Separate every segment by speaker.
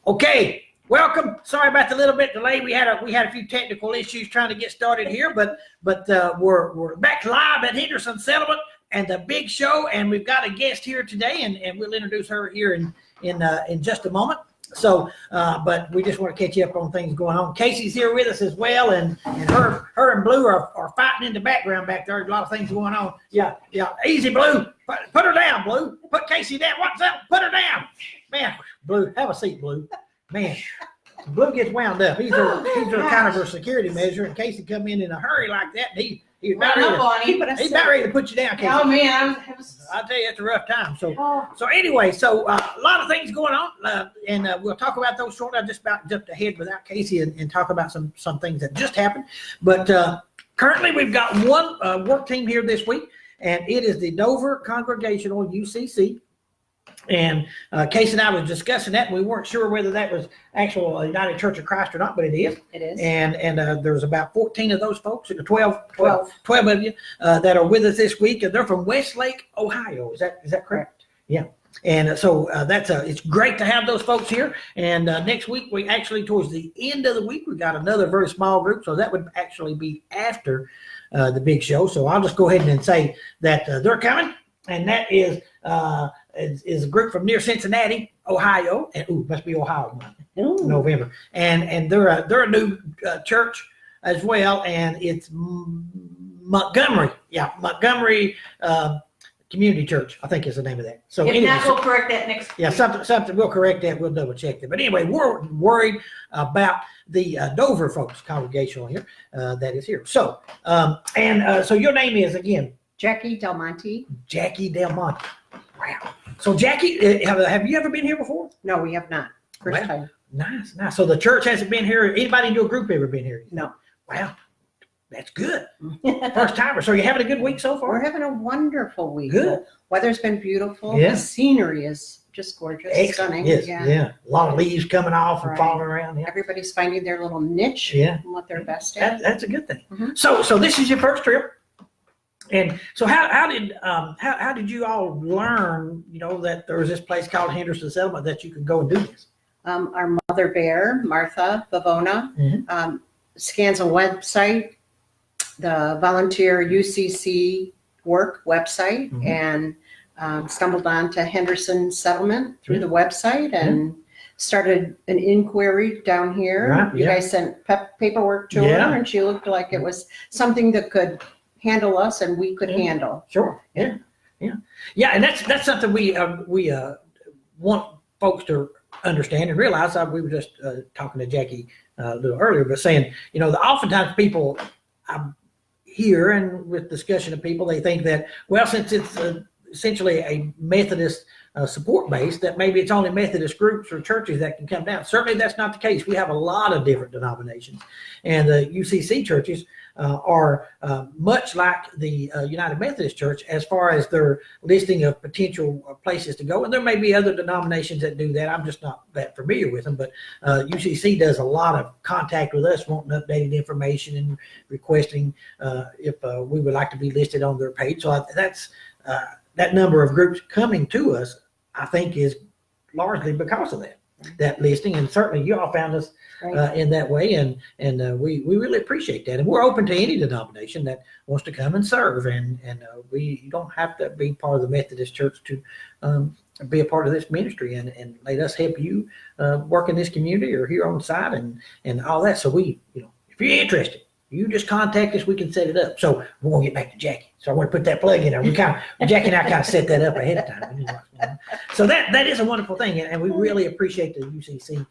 Speaker 1: Okay, welcome. Sorry about the little bit delay. We had a few technical issues trying to get started here, but we're back live at Henderson Settlement and the big show, and we've got a guest here today, and we'll introduce her here in just a moment. So, but we just want to catch you up on things going on. Casey's here with us as well, and her and Blue are fighting in the background back there. There's a lot of things going on. Yeah. Easy, Blue. Put her down, Blue. Put Casey down. What's up? Put her down. Man, Blue, have a seat, Blue. Man, Blue gets wound up. He's a kind of a security measure. In case he come in a hurry like that, he's about ready to put you down, Casey.
Speaker 2: Oh man,
Speaker 1: I'll tell you, it's a rough time. So anyway, a lot of things going on, and we'll talk about those shortly. I just about jumped ahead without Casey and talk about some things that just happened. But currently, we've got one work team here this week, and it is the Dover Congregational UCC. And Casey and I was discussing that, and we weren't sure whether that was actual United Church of Christ or not, but it is.
Speaker 2: It is.
Speaker 1: And there's about 14 of those folks, 12 of you that are with us this week, and they're from Westlake, Ohio. Is that correct? Yeah. And so it's great to have those folks here. And next week, we actually, towards the end of the week, we got another very small group. So that would actually be after the big show. So I'll just go ahead and say that they're coming, and that is a group from near Cincinnati, Ohio, and must be Ohio, November, and they're a new church as well, and it's Montgomery, Community Church, I think is the name of that. So
Speaker 2: if not, we'll correct that next.
Speaker 1: Yeah, something we'll correct that. We'll double check that. But anyway, we're worried about the Dover folks congregational here that is here. So so your name is again
Speaker 3: Jackie Del Monte.
Speaker 1: Jackie Del Monte. Wow. So Jackie, have you ever been here before?
Speaker 3: No, we have not. First time.
Speaker 1: Nice. So the church hasn't been here. Anybody in your group ever been here?
Speaker 3: No.
Speaker 1: Wow. That's good. First timer. So you're having a good week so far?
Speaker 3: We're having a wonderful week.
Speaker 1: Good.
Speaker 3: The weather's been beautiful.
Speaker 1: Yeah.
Speaker 3: The scenery is just gorgeous.
Speaker 1: Excellent.
Speaker 3: Stunning.
Speaker 1: Yes. Yeah. A lot of leaves coming off and falling around. Yeah.
Speaker 3: Everybody's finding their little niche.
Speaker 1: Yeah.
Speaker 3: And what they're best at.
Speaker 1: That's a good thing.
Speaker 3: Mm-hmm.
Speaker 1: So this is your first trip. And so how did you all learn, that there was this place called Henderson Settlement that you could go and do this?
Speaker 3: Our mother bear, Martha Vavona,
Speaker 1: Mm-hmm.
Speaker 3: scans a website, the volunteer UCC work website,
Speaker 1: Mm-hmm.
Speaker 3: and stumbled onto Henderson Settlement through the website and started an inquiry down here.
Speaker 1: Right,
Speaker 3: You guys sent paperwork to her, and she looked like it was something that could handle us and we could handle.
Speaker 1: Sure. Yeah. And that's something we want folks to understand and realize. We were just talking to Jackie a little earlier, but saying, oftentimes people hear, and with discussion of people, they think that, well, since it's essentially a Methodist support base, that maybe it's only Methodist groups or churches that can come down. Certainly that's not the case. We have a lot of different denominations, and the UCC churches are much like the United Methodist Church as far as their listing of potential places to go. And there may be other denominations that do that. I'm just not that familiar with them, but UCC does a lot of contact with us, wanting updated information and requesting if we would like to be listed on their page. So that's that number of groups coming to us, I think, is largely because of that listing. And certainly you all found us in that way, and we really appreciate that. And we're open to any denomination that wants to come and serve, and you don't have to be part of the Methodist Church to be a part of this ministry, and let us help you work in this community or here on site and all that. So if you're interested, you just contact us. We can set it up. So we're gonna get back to Jackie. So I want to put that plug in there. Jackie and I kind of set that up ahead of time. So that is a wonderful thing, and we really appreciate the UCC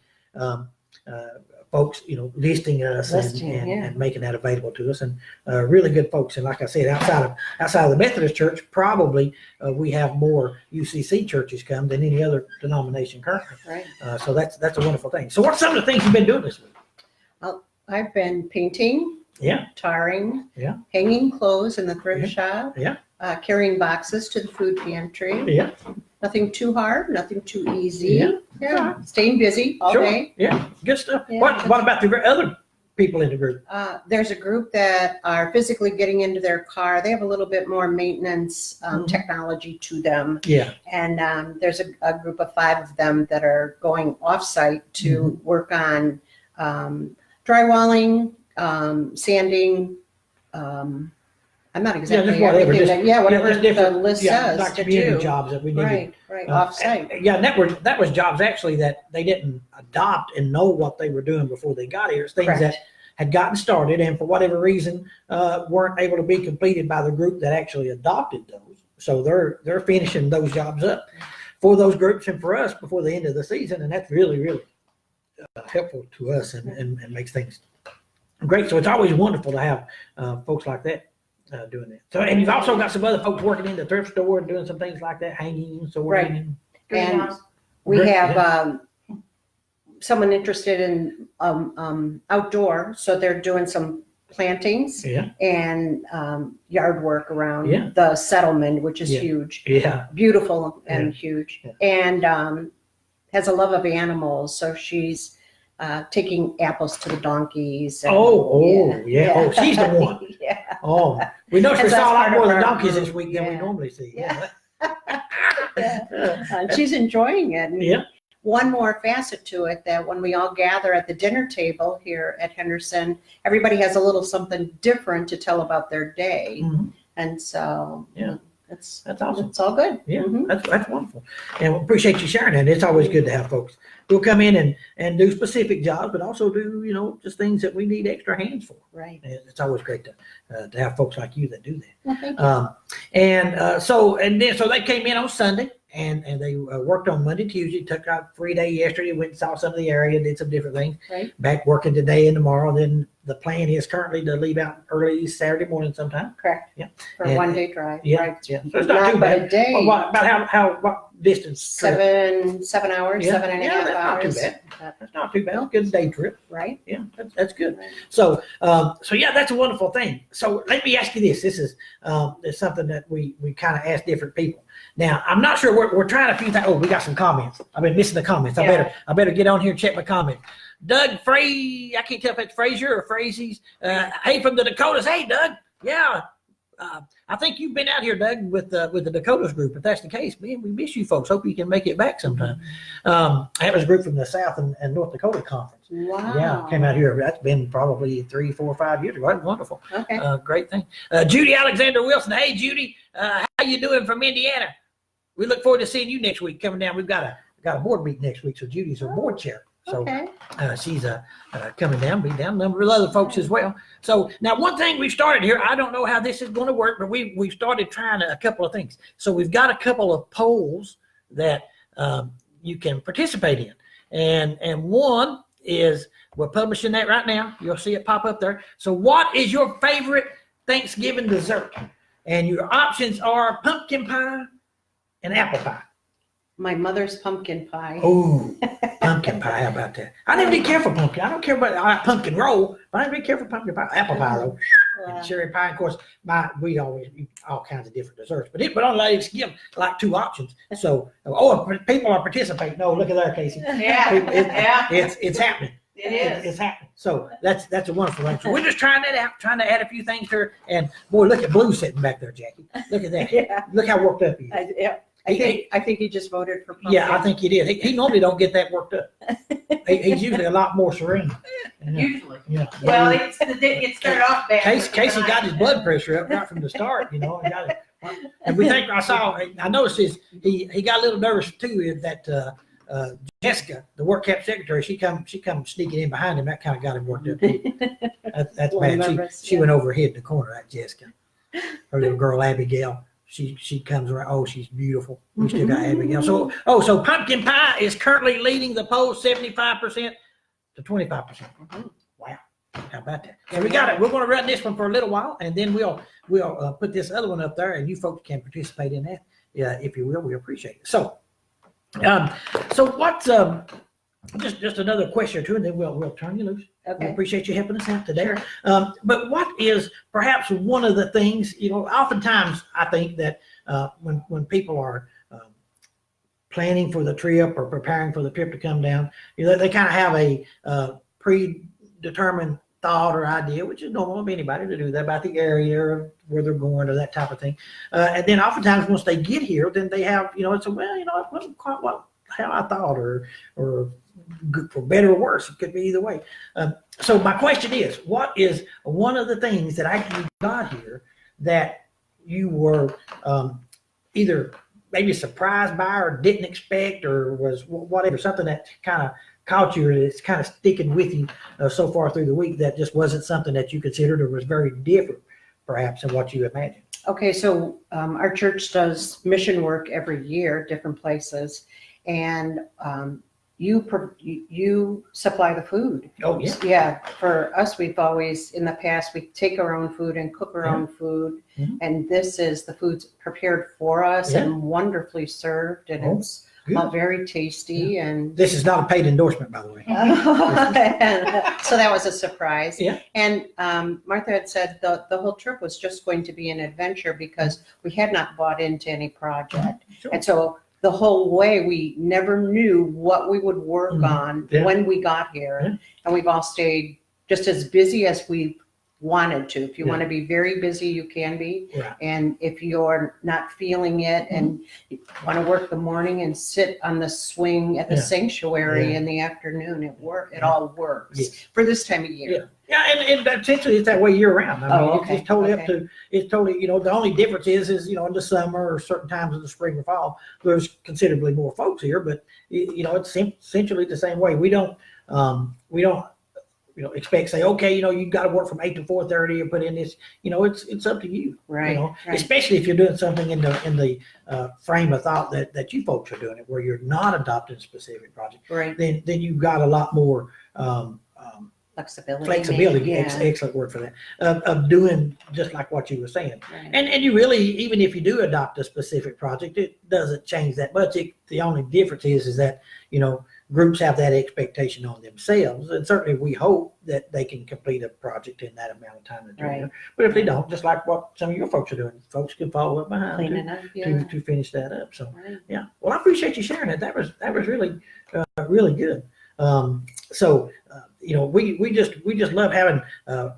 Speaker 1: folks, listing us and making that available to us, and really good folks. And like I said, outside of the Methodist Church, probably we have more UCC churches come than any other denomination currently.
Speaker 3: Right.
Speaker 1: So that's a wonderful thing. So what's some of the things you've been doing this week?
Speaker 3: I've been painting.
Speaker 1: Yeah.
Speaker 3: Tarring.
Speaker 1: Yeah.
Speaker 3: Hanging clothes in the thrift shop.
Speaker 1: Yeah.
Speaker 3: Carrying boxes to the food pantry.
Speaker 1: Yeah.
Speaker 3: Nothing too hard, nothing too easy. Yeah. Staying busy all day.
Speaker 1: Yeah. Good stuff.
Speaker 3: Yeah.
Speaker 1: What about the other people in the group?
Speaker 3: There's a group that are physically getting into their car. They have a little bit more maintenance technology to them.
Speaker 1: Yeah.
Speaker 3: And there's a group of 5 of them that are going off-site to work on drywalling, sanding. I'm not exactly
Speaker 1: just whatever,
Speaker 3: everything. Whatever the list says
Speaker 1: like
Speaker 3: to
Speaker 1: community
Speaker 3: do.
Speaker 1: jobs that we needed.
Speaker 3: Right, off-site.
Speaker 1: Yeah, and that was jobs actually that they didn't adopt and know what they were doing before they got here. It's things
Speaker 3: Correct.
Speaker 1: that had gotten started and for whatever reason weren't able to be completed by the group that actually adopted those. So they're finishing those jobs up for those groups and for us before the end of the season, and that's really, really helpful to us and makes things great. So it's always wonderful to have folks like that doing that. So, and you've also got some other folks working in the thrift store and doing some things like that, hanging, sorting.
Speaker 3: Right. And we have someone interested in outdoor, so they're doing some plantings and yard work around the settlement, which is huge.
Speaker 1: Yeah.
Speaker 3: Beautiful and huge. And has a love of animals, so she's taking apples to the donkeys. And,
Speaker 1: Oh, she's the one.
Speaker 3: Yeah.
Speaker 1: Oh, we know she
Speaker 3: And
Speaker 1: saw a
Speaker 3: that's
Speaker 1: lot
Speaker 3: part
Speaker 1: more
Speaker 3: of
Speaker 1: than
Speaker 3: our
Speaker 1: donkeys
Speaker 3: group.
Speaker 1: this week than we normally see.
Speaker 3: Yeah. And she's enjoying it. And one more facet to it, that when we all gather at the dinner table here at Henderson, everybody has a little something different to tell about their day. And so that's awesome. It's all good.
Speaker 1: Yeah, that's wonderful. And we appreciate you sharing that. It's always good to have folks who'll come in and do specific jobs, but also do, just things that we need extra hands for.
Speaker 3: Right.
Speaker 1: And it's always great to have folks like you that do that.
Speaker 3: Well, thank you.
Speaker 1: So they came in on Sunday and they worked on Monday, Tuesday, took out 3 day yesterday, went and saw some of the area, did some different things.
Speaker 3: Right.
Speaker 1: Back working today and tomorrow. Then the plan is currently to leave out early Saturday morning sometime.
Speaker 3: Correct.
Speaker 1: Yeah.
Speaker 3: For a 1 day drive.
Speaker 1: Yeah.
Speaker 3: Right.
Speaker 1: Yeah. So it's not too
Speaker 3: but
Speaker 1: bad.
Speaker 3: a day.
Speaker 1: Well, about what distance?
Speaker 3: 7 hours,
Speaker 1: Yeah.
Speaker 3: 7 and a half
Speaker 1: That's not
Speaker 3: hours.
Speaker 1: too bad. That's not too bad. Good day trip.
Speaker 3: Right.
Speaker 1: Yeah, that's good. So that's a wonderful thing. So let me ask you this. This is something that we kind of ask different people. Now, I'm not sure we're trying a few things. Oh, we got some comments. I've been missing the comments. I better get on here and check my comments. Doug Frey, I can't tell if it's Frazier or Frazie's. Hey, from the Dakotas. Hey, Doug. Yeah. I think you've been out here, Doug, with the Dakotas group. If that's the case, man, we miss you folks. Hope you can make it back sometime. That was a group from the South and North Dakota Conference.
Speaker 3: Wow.
Speaker 1: Yeah, came out here. That's been probably 3, 4, 5 years ago. That's wonderful.
Speaker 3: Okay.
Speaker 1: Great thing. Judy Alexander Wilson. Hey, Judy, how you doing from Indiana? We look forward to seeing you next week coming down. We've got a board meeting next week, so Judy's our board chair. So she's coming down, be down, a number of other folks as well. So now one thing we've started here, I don't know how this is going to work, but we've started trying a couple of things. So we've got a couple of polls that you can participate in. And one is, we're publishing that right now. You'll see it pop up there. So what is your favorite Thanksgiving dessert? And your options are pumpkin pie and apple pie.
Speaker 3: My mother's pumpkin pie.
Speaker 1: Oh, pumpkin pie. How about that? I didn't really care for pumpkin. I don't care about pumpkin roll, but I didn't really care for pumpkin pie. Apple pie, though. And cherry pie. Of course, we always eat all kinds of different desserts. But on ladies give like 2 options. So, people are participating. No, look at there, Casey.
Speaker 2: Yeah.
Speaker 1: It's happening.
Speaker 2: It is.
Speaker 1: It's happening. So that's a wonderful thing. So we're just trying that out, trying to add a few things here. And boy, look at Blue sitting back there, Jackie. Look at that.
Speaker 3: Yeah.
Speaker 1: Look how worked up he is.
Speaker 3: I think he just voted for pumpkin.
Speaker 1: Yeah, I think he did. He normally don't get that worked up. He's usually a lot more serene.
Speaker 2: Usually.
Speaker 1: Yeah.
Speaker 2: Well, it started off bad.
Speaker 1: Casey got his blood pressure up right from the start, and got it. And we think I noticed he got a little nervous too. That Jessica, the work camp secretary, she come sneaking in behind him. That kind of got him worked up. That's bad.
Speaker 3: Nervous,
Speaker 1: she went over, hid in the corner. That Jessica, her little girl Abigail. She comes around. Oh, she's beautiful. We still got Abigail. So pumpkin pie is currently leading the poll 75% to 25%. Wow, how about that? So we got it. We're going to run this one for a little while, and then we'll put this other one up there, and you folks can participate in that. Yeah, if you will, we appreciate it. So what's just another question or two, and then we'll turn you loose.
Speaker 3: Okay.
Speaker 1: We appreciate you helping us out today. But what is perhaps one of the things, oftentimes I think that when people are planning for the trip or preparing for the trip to come down, they kind of have a predetermined thought or idea, which is normal of anybody to do that, about the area or where they're going or that type of thing. And then oftentimes once they get here, then they have, it's a, well, it wasn't quite how I thought, or good, for better or worse. It could be either way. So my question is, what is one of the things that you got here that you were either maybe surprised by or didn't expect, or was whatever, something that kind of caught you or it's kind of sticking with you so far through the week that just wasn't something that you considered or was very different perhaps than what you imagined?
Speaker 3: Okay, so our church does mission work every year, different places, and you supply the food.
Speaker 1: Oh, yeah.
Speaker 3: Yeah, for us, we've always, in the past, we take our own food and cook our own food, and this is the food's prepared for us and wonderfully served, and it's very tasty. And
Speaker 1: this is not a paid endorsement, by the way.
Speaker 3: so that was a surprise.
Speaker 1: Yeah.
Speaker 3: And Martha had said the whole trip was just going to be an adventure because we had not bought into any project.
Speaker 1: Sure.
Speaker 3: And so the whole way we never knew what we would work on when we got here. And we've all stayed just as busy as we wanted to. If you want to be very busy, you can be. Right. And if you're not feeling it and you want to work the morning and sit on the swing at the sanctuary in the afternoon, it all works for this time of year.
Speaker 1: Yeah, and essentially it's that way year round. I mean, it's totally up to, it's totally, the only difference is, in the summer or certain times of the spring or fall, there's considerably more folks here, but it's essentially the same way. We don't expect, say, okay, you've got to work from 8 to 4:30 and put in this, it's up to you.
Speaker 3: Right.
Speaker 1: Especially if you're doing something in the frame of thought that you folks are doing it, where you're not adopting a specific project. Right. Then you've got a lot more, flexibility, excellent word for that, of doing just like what you were saying. Right. And you really, even if you do adopt a specific project, it doesn't change that much. The only difference is that, groups have that expectation on themselves. And certainly we hope that they can complete a project in that amount of time. Right. But if they don't, just like what some of your folks are doing, folks can follow up behind to finish that up. So, yeah. Well, I appreciate you sharing it. That was really, really good. We just love having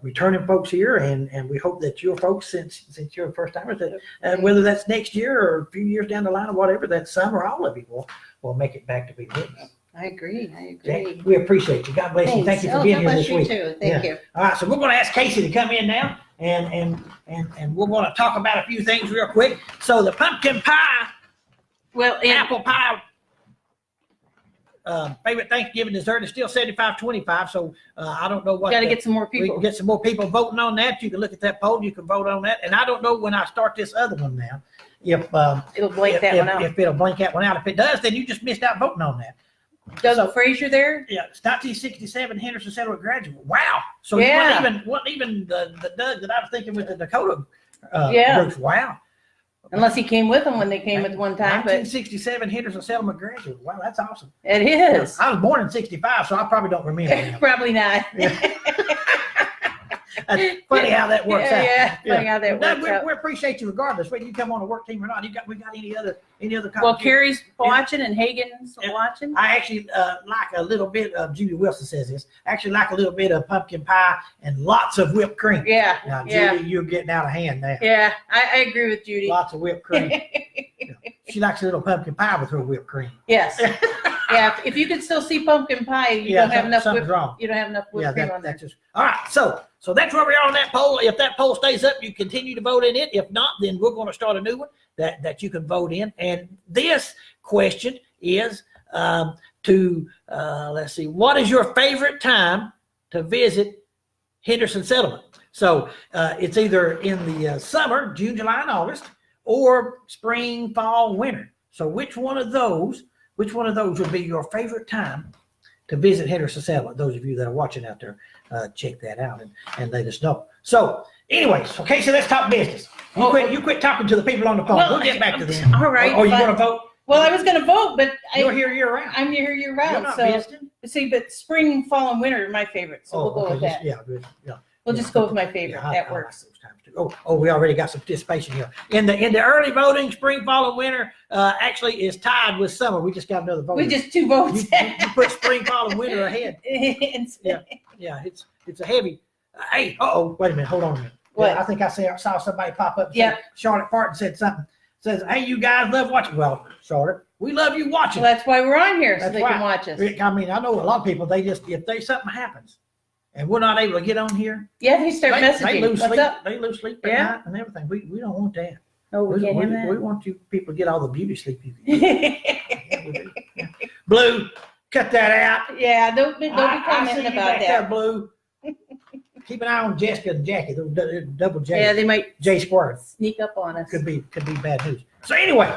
Speaker 1: returning folks here, and we hope that your folks, since you're first timers, that whether that's next year or a few years down the line or whatever, that some or all of you will make it back to be with us.
Speaker 3: I agree.
Speaker 1: Jack, we appreciate you. God bless you. Thank you for being here this week.
Speaker 3: Too. Thank you.
Speaker 1: All right, so we're going to ask Casey to come in now, and we're going to talk about a few things real quick. So the pumpkin pie, apple pie. Favorite Thanksgiving dessert is still $75.25. So I don't know what.
Speaker 2: Got to get some more people.
Speaker 1: We can get some more people voting on that. You can look at that poll. You can vote on that. And I don't know when I start this other one now, if
Speaker 2: it'll blank that one out.
Speaker 1: If it'll blank that one out. If it does, then you just missed out voting on that.
Speaker 2: Doug Frazier there?
Speaker 1: Yeah, it's 1967 Henderson Settlement graduate. Wow. So you wasn't even the Doug that I was thinking with the Dakota groups. Wow.
Speaker 2: Unless he came with them when they came at one time.
Speaker 1: 1967 Henderson Settlement graduate. Wow, that's awesome.
Speaker 2: It is.
Speaker 1: I was born in 65, so I probably don't remember.
Speaker 2: Probably not.
Speaker 1: That's funny how that works out.
Speaker 2: Yeah, funny how that works out.
Speaker 1: We appreciate you regardless, whether you come on a work team or not. We got any other
Speaker 2: Well, Carrie's watching and Hagen's watching.
Speaker 1: I actually like a little bit of, Judy Wilson says this, actually like a little bit of pumpkin pie and lots of whipped cream.
Speaker 2: Yeah.
Speaker 1: Now, Judy, you're getting out of hand now.
Speaker 2: Yeah, I agree with Judy.
Speaker 1: Lots of whipped cream. She likes a little pumpkin pie with her whipped cream.
Speaker 2: Yes. Yeah, if you can still see pumpkin pie, you don't have enough whipped
Speaker 1: wrong.
Speaker 2: You don't have enough whipped cream on there.
Speaker 1: All right, so that's where we are on that poll. If that poll stays up, you continue to vote in it. If not, then we're going to start a new one that you can vote in. And this question is let's see, what is your favorite time to visit Henderson Settlement? So it's either in the summer, June, July, and August, or spring, fall, winter. So which one of those would be your favorite time to visit Henderson Settlement? Those of you that are watching out there, check that out and let us know. So anyways, okay, so let's talk business. You quit talking to the people on the phone. We'll get back to them.
Speaker 2: All right.
Speaker 1: Or you want to vote?
Speaker 2: Well, I was going to vote, but
Speaker 1: you're here year round.
Speaker 2: I'm here year round.
Speaker 1: You're not
Speaker 2: so
Speaker 1: visiting?
Speaker 2: See, but spring, fall, and winter are my favorite. So we'll go with that.
Speaker 1: Yeah.
Speaker 2: We'll just go with my favorite. That works.
Speaker 1: Oh, we already got some participation here. In the early voting, spring, fall, and winter actually is tied with summer. We just got another vote.
Speaker 2: We just 2 votes.
Speaker 1: You put spring, fall, and winter ahead. Yeah, it's a heavy Hey, wait a minute, hold on a minute.
Speaker 2: What?
Speaker 1: I think I saw somebody pop up. And
Speaker 2: Yeah.
Speaker 1: say, Charlotte Parton said something. Says, hey, you guys love watching. Well, Charlotte, we love you watching.
Speaker 2: Well, that's why we're on here, so
Speaker 1: That's
Speaker 2: they
Speaker 1: right.
Speaker 2: can watch us.
Speaker 1: I mean, I know a lot of people, if something happens and we're not able to get on here,
Speaker 2: Yeah, they start
Speaker 1: they
Speaker 2: messaging.
Speaker 1: lose
Speaker 2: What's
Speaker 1: sleep.
Speaker 2: up?
Speaker 1: They lose sleep at
Speaker 2: Yeah.
Speaker 1: night and everything. We don't want that.
Speaker 2: Oh, we can't have
Speaker 1: We
Speaker 2: that.
Speaker 1: want you people to get all the beauty sleep you can get. Yeah, we do. Yeah. Blue, cut that out.
Speaker 2: Yeah, don't be
Speaker 1: I see
Speaker 2: commenting
Speaker 1: you
Speaker 2: about
Speaker 1: back there,
Speaker 2: that.
Speaker 1: Blue. Keep an eye on Jessica and Jackie. They're double J.
Speaker 2: Yeah, they might
Speaker 1: J squared.
Speaker 2: sneak up on us.
Speaker 1: Could be bad news. So anyway,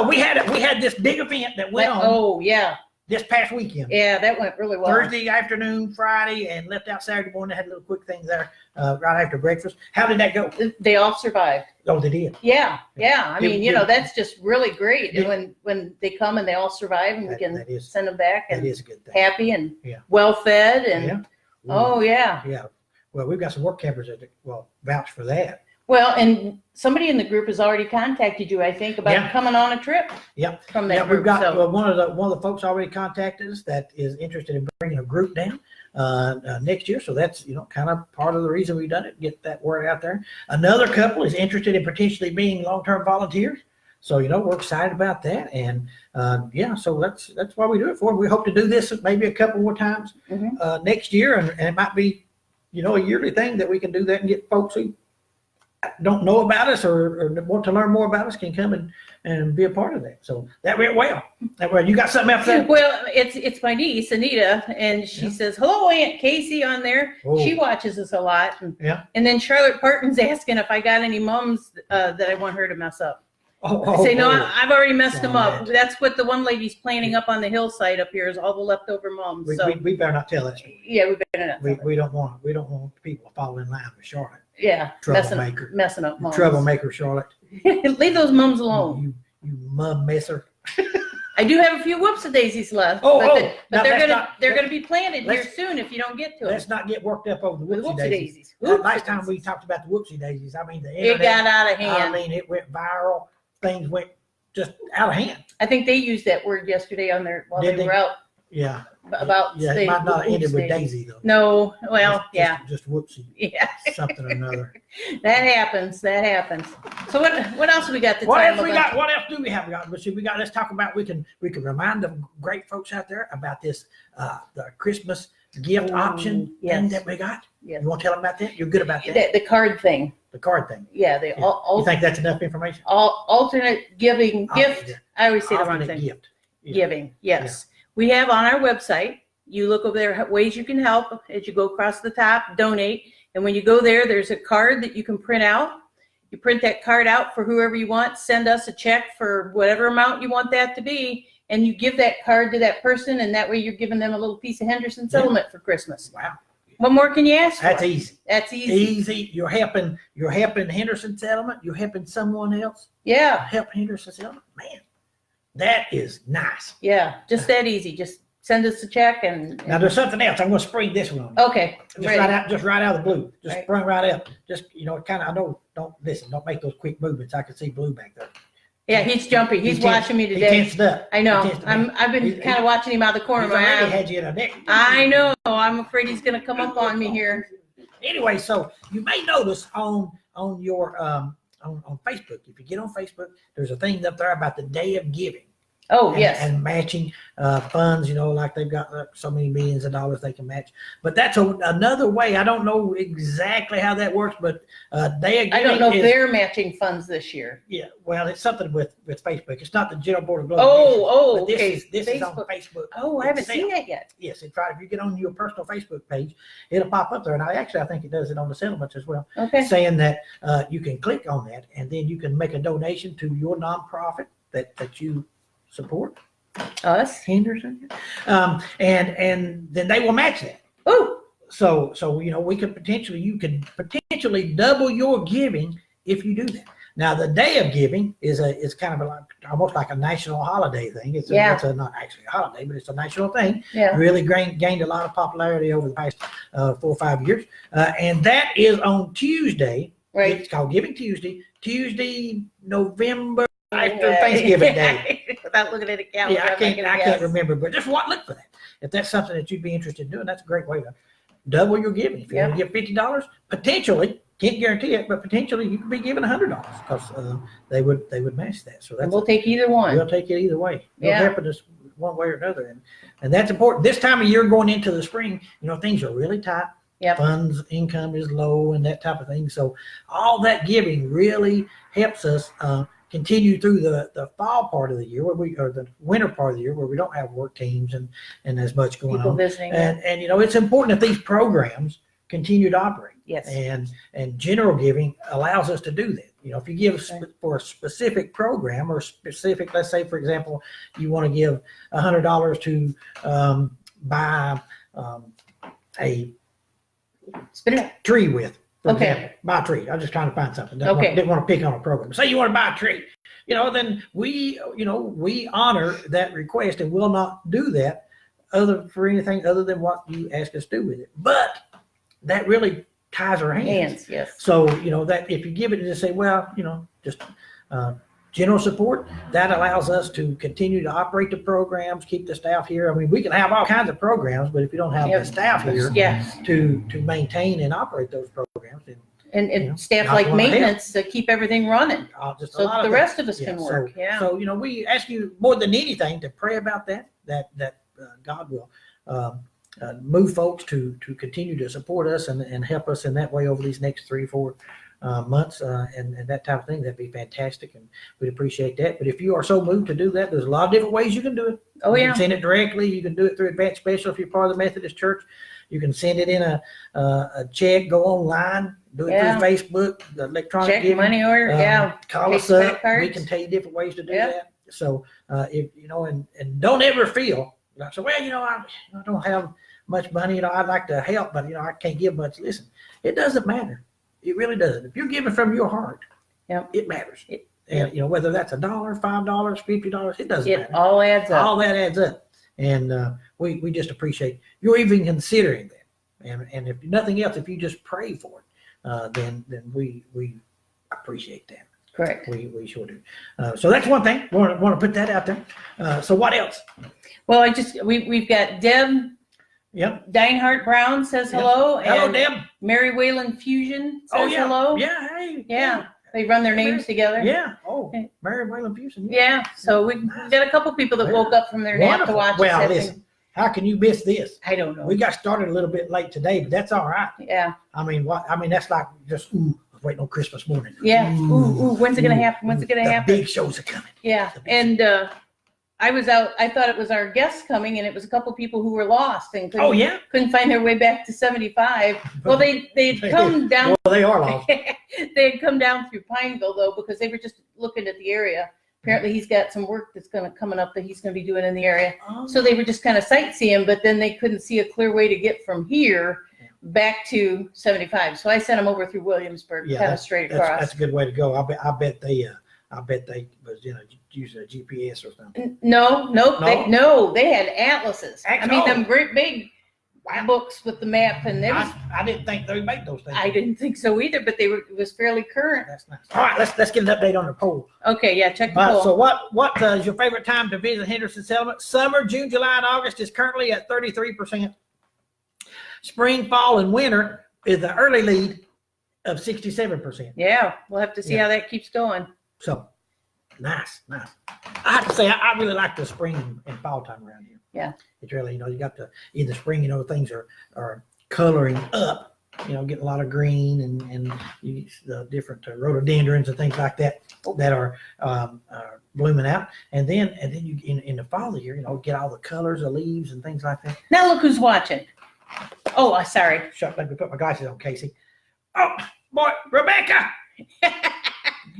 Speaker 1: we had this big event that went on
Speaker 2: Oh, yeah.
Speaker 1: this past weekend.
Speaker 2: Yeah, that went really well.
Speaker 1: Thursday afternoon, Friday, and left out Saturday morning. Had a little quick thing there right after breakfast. How did that go?
Speaker 2: They all survived.
Speaker 1: Oh, they did.
Speaker 2: Yeah, yeah. I mean, that's just really great.
Speaker 1: Yeah.
Speaker 2: And when they come and they all survive, and we can
Speaker 1: that is-
Speaker 2: send them back
Speaker 1: That
Speaker 2: and
Speaker 1: is a good thing.
Speaker 2: happy and
Speaker 1: Yeah.
Speaker 2: well fed and
Speaker 1: Yeah.
Speaker 2: oh yeah.
Speaker 1: Yeah. Well, we've got some work campers that vouch for that.
Speaker 2: Well, and somebody in the group has already contacted you, I think, about
Speaker 1: Yeah.
Speaker 2: coming on a trip.
Speaker 1: Yeah.
Speaker 2: From that
Speaker 1: Yeah,
Speaker 2: group.
Speaker 1: we've got
Speaker 2: so
Speaker 1: one of the folks already contacted us that is interested in bringing a group down next year. So that's kind of part of the reason we've done it, get that word out there. Another couple is interested in potentially being long-term volunteers. So we're excited about that, and so that's why we do it for. We hope to do this maybe a couple more times next year, and it might be a yearly thing that we can do that and get folks who don't know about us or want to learn more about us can come and be a part of that. So that went well. You got something else there?
Speaker 2: well, it's my niece Anita, and she says, "Hello, Aunt Casey," on there.
Speaker 1: Oh.
Speaker 2: She watches us a lot.
Speaker 1: Yeah.
Speaker 2: And then Charlotte Parton's asking if I got any mums that I want her to mess up. I say, no, I've already messed them up.
Speaker 1: Charlotte.
Speaker 2: That's what the one lady's planning up on the hillside up here is all the leftover mums. So
Speaker 1: We better not tell that story.
Speaker 2: yeah, we better not.
Speaker 1: We don't want people to fall in line with Charlotte.
Speaker 2: Yeah,
Speaker 1: Troublemaker.
Speaker 2: messing up mums.
Speaker 1: Troublemaker, Charlotte.
Speaker 2: Leave those mums alone.
Speaker 1: You mum messer.
Speaker 2: I do have a few whoopsie-daisies left.
Speaker 1: Oh,
Speaker 2: but,
Speaker 1: oh.
Speaker 2: but
Speaker 1: Now,
Speaker 2: they're gonna be planted here
Speaker 1: let's-
Speaker 2: soon if you don't get to them.
Speaker 1: Let's not get worked up over the
Speaker 2: The
Speaker 1: whoopsie
Speaker 2: whoopsie
Speaker 1: daisies.
Speaker 2: daisies.
Speaker 1: Last time we talked about the whoopsie daisies, I mean the
Speaker 2: It
Speaker 1: internet.
Speaker 2: got out of
Speaker 1: I
Speaker 2: hand.
Speaker 1: mean it went viral. Things went just out of hand.
Speaker 2: I think they used that word yesterday on their while
Speaker 1: Did
Speaker 2: they
Speaker 1: they?
Speaker 2: were out
Speaker 1: Yeah.
Speaker 2: about
Speaker 1: Yeah. It might not have ended with Daisy though.
Speaker 2: No, well, yeah,
Speaker 1: Just whoopsie.
Speaker 2: yeah.
Speaker 1: Something or another.
Speaker 2: That happens. So what else we got to
Speaker 1: What
Speaker 2: tell
Speaker 1: else
Speaker 2: them
Speaker 1: we
Speaker 2: about?
Speaker 1: got? What else do we have? Let's talk about. We can remind the great folks out there about this the Christmas gift option thing
Speaker 2: yes.
Speaker 1: that we got.
Speaker 2: Yes.
Speaker 1: You want to tell them about that? You're good about that.
Speaker 2: The card thing.
Speaker 1: The card thing.
Speaker 2: Yeah, the
Speaker 1: Yeah. You think that's enough information?
Speaker 2: alternate giving gift.
Speaker 1: Alternate-
Speaker 2: I always say the wrong
Speaker 1: Alternate
Speaker 2: thing.
Speaker 1: gift. Yeah.
Speaker 2: Giving. Yes. We have on our website, you look over there, ways you can help as you go across the top, donate. And when you go there, there's a card that you can print out. You print that card out for whoever you want, send us a check for whatever amount you want that to be. And you give that card to that person. And that way you're giving them a little piece of Henderson Settlement for Christmas.
Speaker 1: Wow.
Speaker 2: What more can you ask for?
Speaker 1: That's easy.
Speaker 2: That's easy.
Speaker 1: Easy. You're helping Henderson Settlement. You're helping someone else.
Speaker 2: Yeah.
Speaker 1: Help Henderson Settlement. Man, that is nice.
Speaker 2: Yeah. Just that easy. Just send us a check and
Speaker 1: Now there's something else. I'm going to spring this one on you.
Speaker 2: okay.
Speaker 1: Just
Speaker 2: Ready.
Speaker 1: right out of the blue. Just
Speaker 2: Right.
Speaker 1: sprung right up. Just kind of. I know. Don't make those quick movements. I can see Blue back there.
Speaker 2: Yeah, he's jumpy. He's watching me
Speaker 1: He
Speaker 2: today.
Speaker 1: tensed up.
Speaker 2: I know.
Speaker 1: He tensed up.
Speaker 2: I've been
Speaker 1: He's-
Speaker 2: kind of watching him out of the corner of
Speaker 1: He's
Speaker 2: my
Speaker 1: already
Speaker 2: eye.
Speaker 1: had you in a neck.
Speaker 2: I know. I'm afraid he's going to come up on me here.
Speaker 1: Anyway, so you may notice on your on Facebook, if you get on Facebook, there's a thing up there about the Day of Giving.
Speaker 2: Oh,
Speaker 1: and,
Speaker 2: yes.
Speaker 1: and matching funds, like they've got so many millions of dollars they can match. But that's another way. I don't know exactly how that works, but Day of Giving
Speaker 2: I don't know if
Speaker 1: is,
Speaker 2: they're matching funds this year.
Speaker 1: yeah, well, it's something with Facebook. It's not the General Board of Global
Speaker 2: Oh,
Speaker 1: But this
Speaker 2: okay.
Speaker 1: is on
Speaker 2: Facebook.
Speaker 1: Facebook.
Speaker 2: Oh, I haven't
Speaker 1: itself.
Speaker 2: seen that yet.
Speaker 1: Yes, it's right. If you get on your personal Facebook page, it'll pop up there. And I think it does it on the settlements as well,
Speaker 2: Okay.
Speaker 1: saying that you can click on that and then you can make a donation to your nonprofit that you support,
Speaker 2: Us?
Speaker 1: Henderson, and then they will match that.
Speaker 2: Oh,
Speaker 1: So you can potentially double your giving if you do that. Now the Day of Giving is kind of almost like a national holiday thing. It's not actually a holiday, but it's a national thing.
Speaker 2: yeah.
Speaker 1: Really gained a lot of popularity over the past 4 or 5 years, and that is on Tuesday.
Speaker 2: Right.
Speaker 1: It's called Giving Tuesday, November after Thanksgiving Day.
Speaker 2: Without looking at a calendar.
Speaker 1: Yeah, I
Speaker 2: I'm not gonna
Speaker 1: can't
Speaker 2: guess.
Speaker 1: remember, but just look for that. If that's something that you'd be interested in doing, that's a great way to double your giving. If you
Speaker 2: Yep.
Speaker 1: want to give $50, potentially, can't guarantee it, but potentially you could be giving $100 because they would match that. So
Speaker 2: And
Speaker 1: that's
Speaker 2: we'll take either one.
Speaker 1: we'll take it either way. You're
Speaker 2: Yeah.
Speaker 1: helping us one way or another, and that's important. This time of year, going into the spring, things are really tight.
Speaker 2: Yep.
Speaker 1: Funds income is low and that type of thing. So all that giving really helps us continue through the fall part of the year or the winter part of the year where we don't have work teams and as much going
Speaker 2: People
Speaker 1: on.
Speaker 2: visiting.
Speaker 1: And it's important that these programs continue to operate.
Speaker 2: Yes.
Speaker 1: And general giving allows us to do that. If you give for a specific program or specific, let's say, for example, you want to give $100 to buy a
Speaker 2: Spit it out.
Speaker 1: tree with, for
Speaker 2: Okay.
Speaker 1: example, buy a tree. I'm just trying to find something.
Speaker 2: Okay.
Speaker 1: Didn't want to pick on a program. Say you want to buy a tree, then we honor that request and will not do that for anything other than what you ask us to do with it. But that really ties our hands.
Speaker 2: Yes.
Speaker 1: So, that if you give it and just say, well, just general support, that allows us to continue to operate the programs, keep the staff here. I mean, we can have all kinds of programs, but if you don't have
Speaker 2: Yep.
Speaker 1: the staff here
Speaker 2: Yes.
Speaker 1: to maintain and operate those programs, then
Speaker 2: And staff
Speaker 1: not
Speaker 2: like
Speaker 1: a lot of help.
Speaker 2: maintenance to keep everything running.
Speaker 1: just a
Speaker 2: So
Speaker 1: lot
Speaker 2: the
Speaker 1: of
Speaker 2: rest
Speaker 1: things.
Speaker 2: of us can
Speaker 1: Yeah,
Speaker 2: work. Yeah.
Speaker 1: So, we ask you more than anything to pray about that God will move folks to continue to support us and help us in that way over these next 3-4 months and that type of thing. That'd be fantastic, and we'd appreciate that. But if you are so moved to do that, there's a lot of different ways you can do it.
Speaker 2: Oh,
Speaker 1: You
Speaker 2: yeah.
Speaker 1: can send it directly. You can do it through Advance Special if you're part of the Methodist Church. You can send it in a check, go online, do it
Speaker 2: Yeah.
Speaker 1: through Facebook, the electronic
Speaker 2: Check,
Speaker 1: giving.
Speaker 2: money order. Yeah.
Speaker 1: Call
Speaker 2: Pay
Speaker 1: us
Speaker 2: credit
Speaker 1: up.
Speaker 2: cards.
Speaker 1: We can tell you different ways to do
Speaker 2: Yep.
Speaker 1: that. So if and don't ever feel like, so well, I don't have much money. I'd like to help, but I can't give much. Listen, it doesn't matter. It really doesn't. If you're giving from your heart,
Speaker 2: Yep.
Speaker 1: it matters.
Speaker 2: It-
Speaker 1: And whether that's $1, $5, $50, it doesn't
Speaker 2: It
Speaker 1: matter.
Speaker 2: all adds up.
Speaker 1: All that adds up, and we just appreciate you even considering that. And if nothing else, if you just pray for it, then we appreciate that.
Speaker 2: Correct.
Speaker 1: We sure do. So that's one thing. Want to put that out there. So what else?
Speaker 2: Well, we've got Deb
Speaker 1: Yep.
Speaker 2: Dinehart Brown says
Speaker 1: Yep.
Speaker 2: hello.
Speaker 1: Hello,
Speaker 2: And
Speaker 1: Deb.
Speaker 2: Mary Whalen Fusion says
Speaker 1: Oh yeah.
Speaker 2: hello.
Speaker 1: Yeah. Hey.
Speaker 2: Yeah. They run their names together.
Speaker 1: Yeah. Oh,
Speaker 2: Okay.
Speaker 1: Mary Whalen Fusion.
Speaker 2: Yeah. So we've got a couple people that woke up from their nap to
Speaker 1: Wonderful.
Speaker 2: watch
Speaker 1: Well,
Speaker 2: us.
Speaker 1: listen. How can you miss this?
Speaker 2: I don't know.
Speaker 1: We got started a little bit late today, but that's all right.
Speaker 2: Yeah.
Speaker 1: I mean, that's like just waiting on Christmas morning.
Speaker 2: Yeah. Ooh, when's it gonna happen? When's it gonna
Speaker 1: The
Speaker 2: happen?
Speaker 1: big shows are coming.
Speaker 2: Yeah. And I was out. I thought it was our guests coming, and it was a couple people who were lost and
Speaker 1: Oh yeah.
Speaker 2: couldn't find their way back to 75. Well, they'd come down.
Speaker 1: Well, they are lost.
Speaker 2: They had come down through Pineville though, because they were just looking at the area. Apparently, he's got some work that's coming up that he's going to be doing in the area. So they were just kind of sightseeing, but then they couldn't see a clear way to get from here back to 75. So I sent them over through Williamsburg,
Speaker 1: Yeah,
Speaker 2: kind of straight
Speaker 1: that's
Speaker 2: across.
Speaker 1: a good way to go. I bet they was using a GPS or something.
Speaker 2: No, nope,
Speaker 1: No?
Speaker 2: they had atlases. I mean, them great big books with the map, and it was.
Speaker 1: I didn't think they made those things.
Speaker 2: I didn't think so either, but it was fairly current.
Speaker 1: That's nice. All right, let's get an update on the poll.
Speaker 2: Okay, yeah, check the
Speaker 1: All right,
Speaker 2: poll.
Speaker 1: so what is your favorite time to visit Henderson Settlement? Summer, June, July, and August is currently at 33%. Spring, fall, and winter is the early lead of 67%.
Speaker 2: Yeah, we'll have to see
Speaker 1: Yeah.
Speaker 2: how that keeps going.
Speaker 1: So nice. I have to say, I really like the spring and fall time around here.
Speaker 2: Yeah.
Speaker 1: It's really, you got in the spring, things are coloring up, getting a lot of green and the different rhododendrons and things like that are blooming out. And then you in the fall of the year, get all the colors of leaves and things like that.
Speaker 2: Now look who's watching. Oh, sorry.
Speaker 1: Shut, let me put my glasses on, Casey. Oh, boy, Rebecca!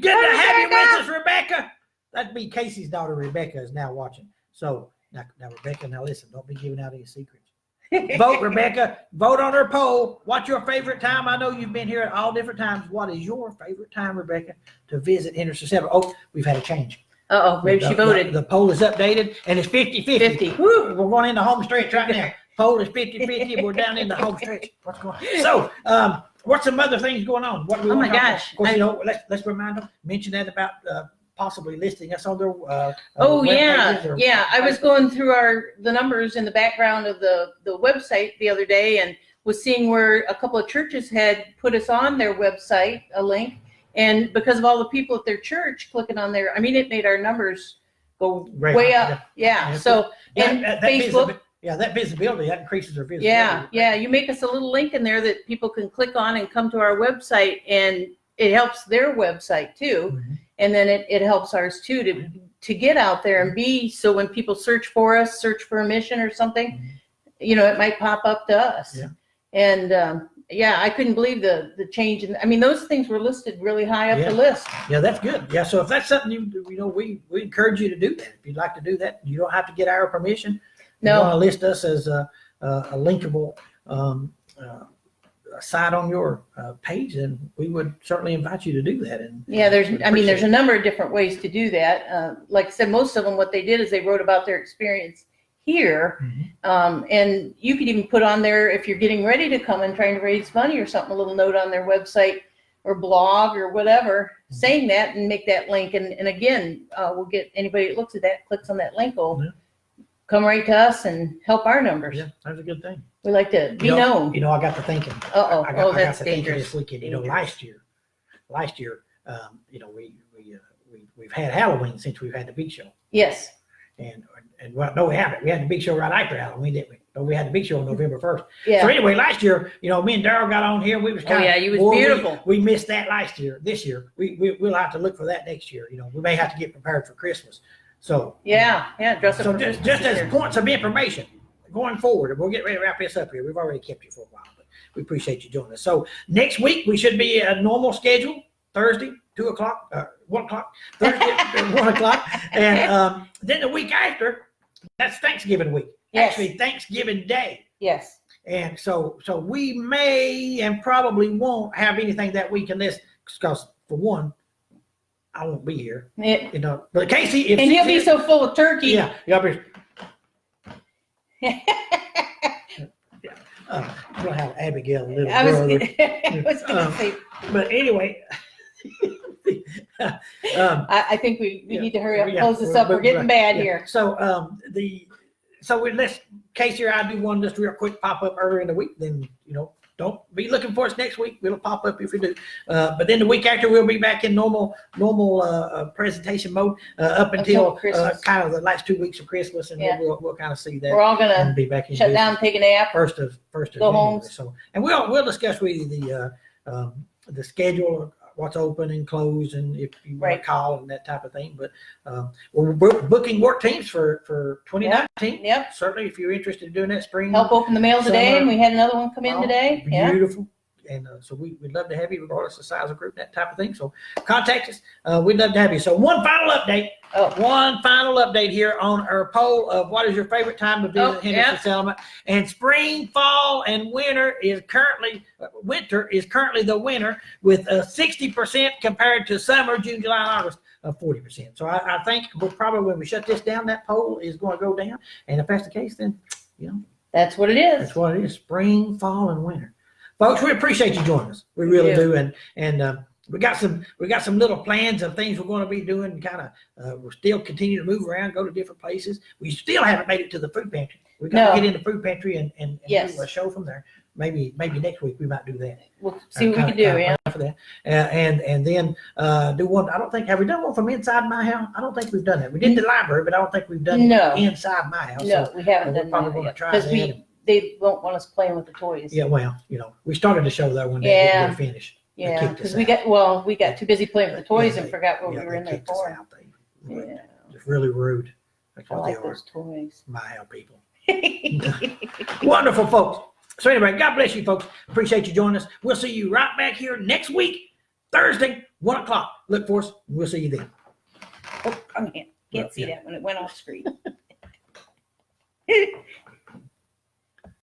Speaker 1: Good to have you with us, Rebecca. That'd be Casey's daughter, Rebecca, is now watching. So now Rebecca, listen, don't be giving out any secrets. Vote, Rebecca. Vote on her poll. What's your favorite time? I know you've been here at all different times. What is your favorite time, Rebecca, to visit Henderson Settlement? Oh, we've had a change.
Speaker 2: Maybe she voted.
Speaker 1: The poll is updated, and it's 50-50.
Speaker 2: 50.
Speaker 1: Woo, we're going into home stretch right now. Poll is 50-50. We're down in the home stretch. What's going on? So, what's some other things going on? What do we
Speaker 2: Oh
Speaker 1: want
Speaker 2: my
Speaker 1: to talk
Speaker 2: gosh.
Speaker 1: about? Of course, let's remind them, mention that about possibly listing us on their
Speaker 2: Oh
Speaker 1: web
Speaker 2: yeah,
Speaker 1: pages or-
Speaker 2: yeah. I was going through the numbers in the background of the website the other day, and was seeing where a couple of churches had put us on their website, a link, and because of all the people at their church clicking on there, I mean, it made our numbers go
Speaker 1: Great.
Speaker 2: way up. Yeah. So, and
Speaker 1: that
Speaker 2: Facebook.
Speaker 1: that visibility, that increases our visibility.
Speaker 2: Yeah. You make us a little link in there that people can click on and come to our website, and it helps their website too.
Speaker 1: Mhm.
Speaker 2: And then it helps ours too to get out there and be, so when people search for us, search for a mission or something,
Speaker 1: Mhm.
Speaker 2: it might pop up to us.
Speaker 1: Yeah.
Speaker 2: And I couldn't believe the change. And I mean, those things were listed really high up the list.
Speaker 1: Yeah, that's good. Yeah, so if that's something we encourage you to do that. If you'd like to do that, you don't have to get our permission.
Speaker 2: No.
Speaker 1: You want to list us as a linkable site on your page, and we would certainly invite you to do that. And
Speaker 2: Yeah, there's
Speaker 1: appreciate
Speaker 2: a number of different ways to do that. Like I said, most of them, what they did is they wrote about their experience here.
Speaker 1: Mhm.
Speaker 2: And you could even put on there, if you're getting ready to come and trying to raise money or something, a little note on their website or blog or whatever, saying that, and make that link. And again, we'll get anybody that looks at that, clicks on that link, will come right to us and help our numbers.
Speaker 1: Yeah, that's a good thing.
Speaker 2: We like to be known.
Speaker 1: I got to thinking.
Speaker 2: Uh-oh.
Speaker 1: I got
Speaker 2: That's
Speaker 1: to thinking
Speaker 2: dangerous.
Speaker 1: this weekend.
Speaker 2: Dangerous.
Speaker 1: Last year, we've had Halloween since we've had the big show,
Speaker 2: Yes.
Speaker 1: and well, no, we haven't. We had the big show right after Halloween, didn't we? But we had the big show on November 1st.
Speaker 2: Yeah.
Speaker 1: So anyway, last year, me and Daryl got on here. We was kind of,
Speaker 2: you was beautiful.
Speaker 1: We missed that last year. This year, we'll have to look for that next year. We may have to get prepared for Christmas. So
Speaker 2: Yeah. Dress up.
Speaker 1: So
Speaker 2: for
Speaker 1: just
Speaker 2: Christmas this
Speaker 1: as
Speaker 2: year.
Speaker 1: points of information going forward, and we'll get ready to wrap this up here. We've already kept you for a while, but we appreciate you joining us. So next week we should be a normal schedule. Thursday, 2 o'clock, 1 o'clock, Thursday, 1 o'clock. And then the week after, that's Thanksgiving week.
Speaker 2: Yes.
Speaker 1: Actually, Thanksgiving Day.
Speaker 2: Yes.
Speaker 1: And so we may and probably won't have anything that week unless, because for one, I won't be here. But Casey, if
Speaker 2: And
Speaker 1: she's
Speaker 2: he'll be
Speaker 1: here-
Speaker 2: so full of turkey.
Speaker 1: yeah, you'll be. We'll have Abigail, little
Speaker 2: I was,
Speaker 1: brother.
Speaker 2: I was gonna say,
Speaker 1: But anyway,
Speaker 2: I think we need to hurry up and
Speaker 1: yeah,
Speaker 2: close this up. We're getting bad
Speaker 1: yeah.
Speaker 2: here.
Speaker 1: So let's Casey or I do one just real quick pop up earlier in the week. Then don't be looking for us next week. It'll pop up if we do. But then the week after we'll be back in normal presentation mode up until
Speaker 2: Christmas.
Speaker 1: kind of the last 2 weeks of Christmas, and
Speaker 2: Yeah.
Speaker 1: we'll kind of see that.
Speaker 2: We're all
Speaker 1: and
Speaker 2: gonna
Speaker 1: be back in
Speaker 2: shut
Speaker 1: business.
Speaker 2: down, take a nap.
Speaker 1: First of
Speaker 2: Go
Speaker 1: January.
Speaker 2: homes.
Speaker 1: So, and we'll discuss with you the schedule, what's open and closed, and if you want
Speaker 2: Right.
Speaker 1: to call and that type of thing. But we're booking work teams for 2019.
Speaker 2: Yep.
Speaker 1: Certainly, if you're interested in doing that spring.
Speaker 2: Help open the mail today,
Speaker 1: Summer.
Speaker 2: and we had another one come in today. Yeah.
Speaker 1: Beautiful. And so we'd love to have you, regardless of the size of group, that type of thing. So contact us. We'd love to have you. So one final update here on our poll of what is your favorite time to visit Henderson Settlement. And spring, fall, and winter is currently the winter with 60% compared to summer, June, July, and August of 40%. So I think we'll probably, when we shut this down, that poll is going to go down. And if that's the case, then
Speaker 2: That's what it is.
Speaker 1: that's what it is: spring, fall, and winter. Folks, we appreciate you joining us. We really do. And we got some little plans of things we're going to be doing. Kind of, we're still continue to move around, go to different places. We still haven't made it to the food pantry. We got to get in the food pantry and do a show from there. Maybe next week we might do that.
Speaker 2: We'll see what we can do. Yeah.
Speaker 1: For that, and then do one. I don't think, have we done one from inside my house? I don't think we've done that. We did the library, but I don't think we've done it inside my house.
Speaker 2: No, we haven't
Speaker 1: we're
Speaker 2: done
Speaker 1: probably
Speaker 2: that
Speaker 1: gonna
Speaker 2: yet.
Speaker 1: try
Speaker 2: Because
Speaker 1: that.
Speaker 2: they won't want us playing with the toys.
Speaker 1: Yeah, well, we started the show there one day.
Speaker 2: Yeah.
Speaker 1: Didn't get finished. They
Speaker 2: Yeah,
Speaker 1: kicked
Speaker 2: because
Speaker 1: us
Speaker 2: we got too busy playing with the toys and
Speaker 1: they-
Speaker 2: forgot what
Speaker 1: yeah,
Speaker 2: we were
Speaker 1: they
Speaker 2: in there
Speaker 1: kicked us
Speaker 2: for.
Speaker 1: out. They were
Speaker 2: Yeah,
Speaker 1: just really rude. That's
Speaker 2: I
Speaker 1: what
Speaker 2: like
Speaker 1: they are.
Speaker 2: those toys.
Speaker 1: My hell, people. Wonderful, folks. So anyway, God bless you, folks. Appreciate you joining us. We'll see you right back here next week, Thursday, 1 o'clock. Look for us. We'll see you then.
Speaker 2: Oh, I can't see that when it went off screen.